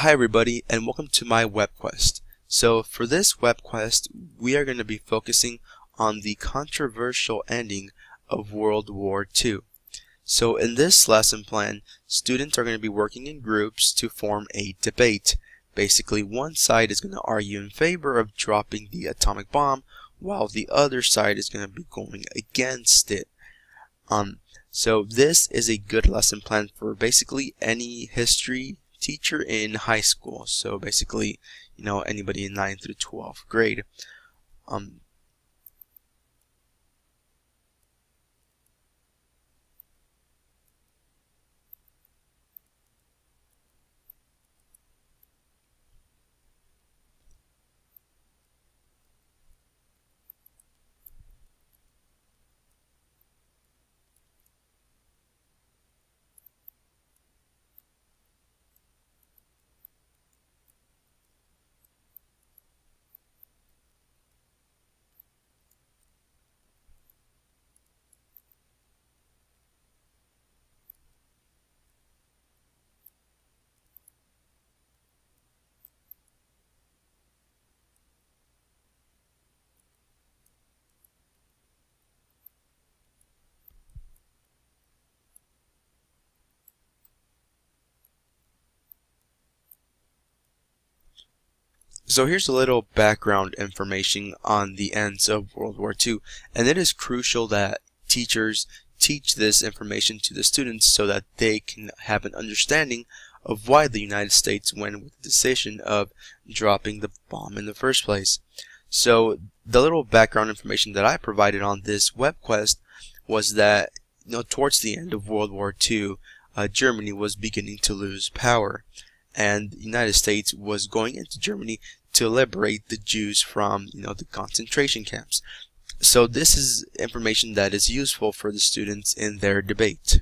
Hi everybody, and welcome to my WebQuest. So for this WebQuest, we are going to be focusing on the controversial ending of World War II. So in this lesson plan, students are going to be working in groups to form a debate. Basically, one side is going to argue in favor of dropping the atomic bomb, while the other side is going to be going against it. So this is a good lesson plan for basically any history teacher in high school. So basically, anybody in 9th through 12th grade. So here's a little background information on the ends of World War II, and it is crucial that teachers teach this information to the students so that they can have an understanding of why the United States went with the decision of dropping the bomb in the first place. So the little background information that I provided on this WebQuest was that towards the end of World War II, Germany was beginning to lose power, and the United States was going into Germany to liberate the Jews from the concentration camps. So this is information that is useful for the students in their debate.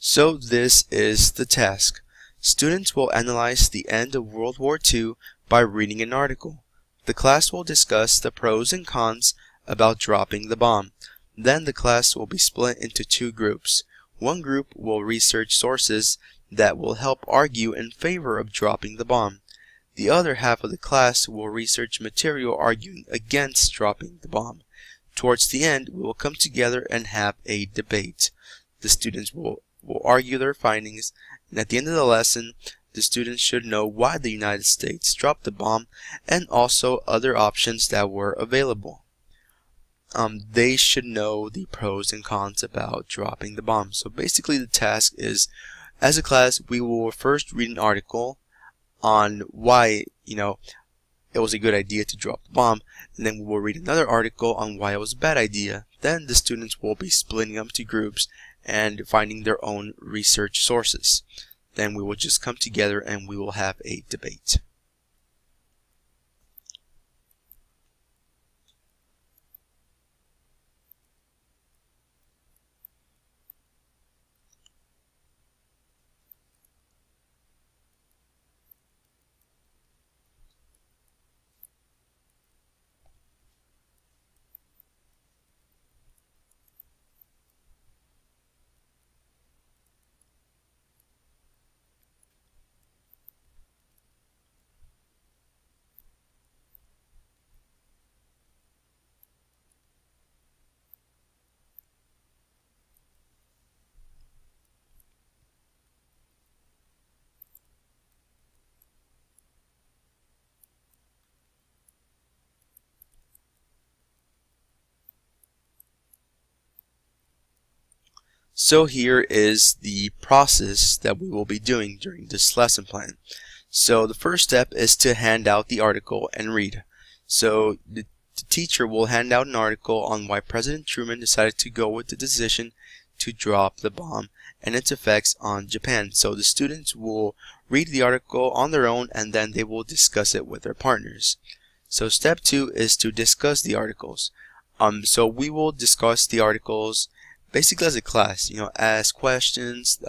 So this is the task. Students will analyze the end of World War II by reading an article. The class will discuss the pros and cons about dropping the bomb. Then the class will be split into two groups. One group will research sources that will help argue in favor of dropping the bomb. The other half of the class will research material arguing against dropping the bomb. Towards the end, we will come together and have a debate. The students will argue their findings, and at the end of the lesson, the students should know why the United States dropped the bomb and also other options that were available. They should know the pros and cons about dropping the bomb. So basically the task is, as a class, we will first read an article on why, it was a good idea to drop the bomb, and then we will read another article on why it was a bad idea. Then the students will be splitting up into groups and finding their own research sources. Then we will just come together and we will have a debate. So here is the process that we will be doing during this lesson plan. So the first step is to hand out the article and read. So the teacher will hand out an article on why President Truman decided to go with the decision to drop the bomb and its effects on Japan. So the students will read the article on their own and then they will discuss it with their partners. So step 2 is to discuss the articles. So we will discuss the articles basically as a class, ask questions,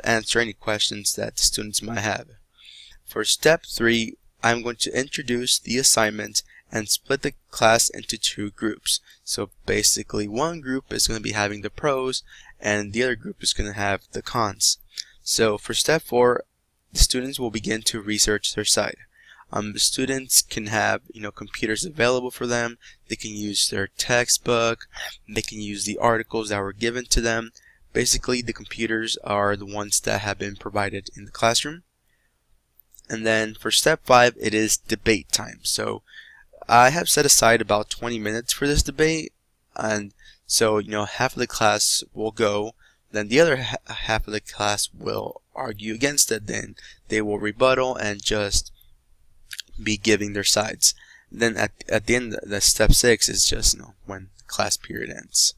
answer any questions that the students might have. For step 3, I'm going to introduce the assignment and split the class into 2 groups. So basically one group is going to be having the pros and the other group is going to have the cons. So for step 4, the students will begin to research their site. The students can have computers available for them. They can use their textbook. They can use the articles that were given to them. Basically the computers are the ones that have been provided in the classroom. And then for step 5, it is debate time. So I have set aside about 20 minutes for this debate, and so half of the class will go, then the other half of the class will argue against it, then they will rebuttal and just be giving their sides. Then at the end, the step 6 is just when the class period ends.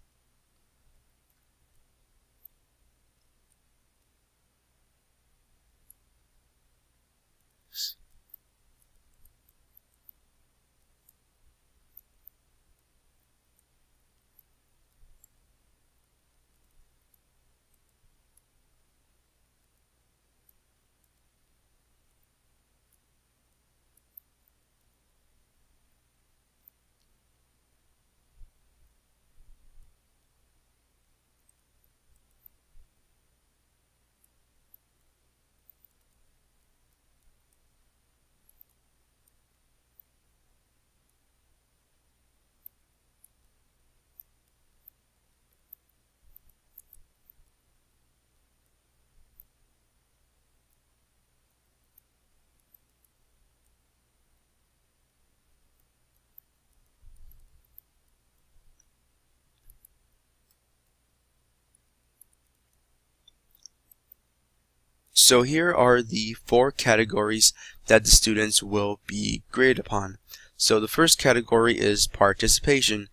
So here are the 4 categories that the students will be graded upon. So the first category is participation.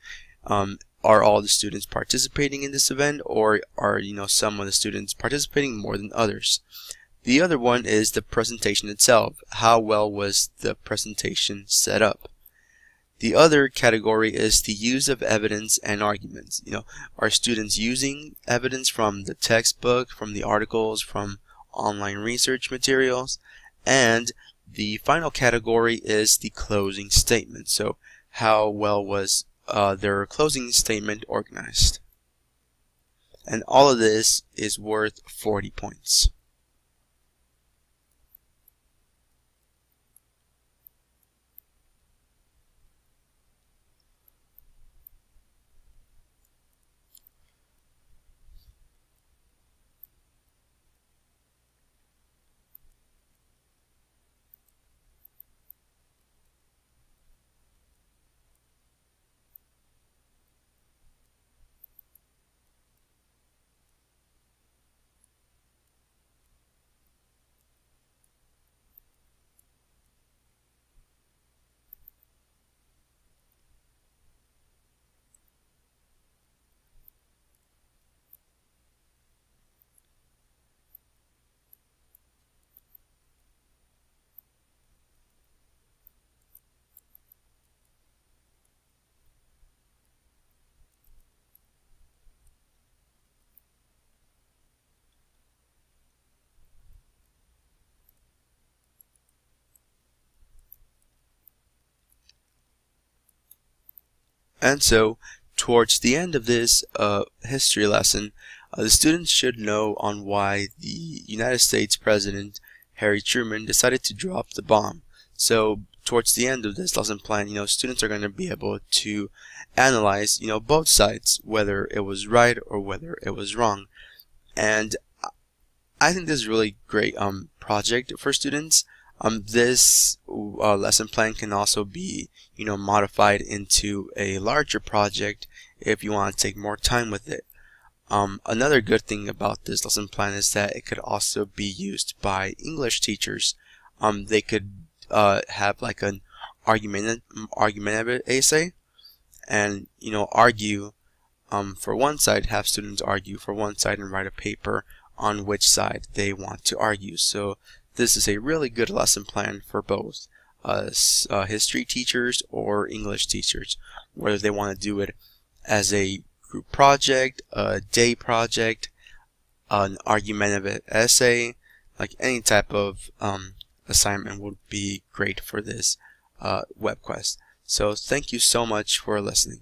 Are all the students participating in this event, or are some of the students participating more than others? The other one is the presentation itself. How well was the presentation set up? The other category is the use of evidence and arguments. Are students using evidence from the textbook, from the articles, from online research materials? And the final category is the closing statement. So how well was their closing statement organized? And all of this is worth 40 points. And so, towards the end of this history lesson, the students should know on why the United States President Harry Truman decided to drop the bomb. So, towards the end of this lesson plan, students are going to be able to analyze, both sides, whether it was right or whether it was wrong. And I think this is a really great project for students. This lesson plan can also be modified into a larger project if you want to take more time with it. Another good thing about this lesson plan is that it could also be used by English teachers. They could have like an argumentative essay, and argue for one side, have students argue for one side and write a paper on which side they want to argue. So this is a really good lesson plan for both history teachers or English teachers, whether they want to do it as a group project, a day project, an argumentative essay, like any type of assignment would be great for this WebQuest. So thank you so much for listening.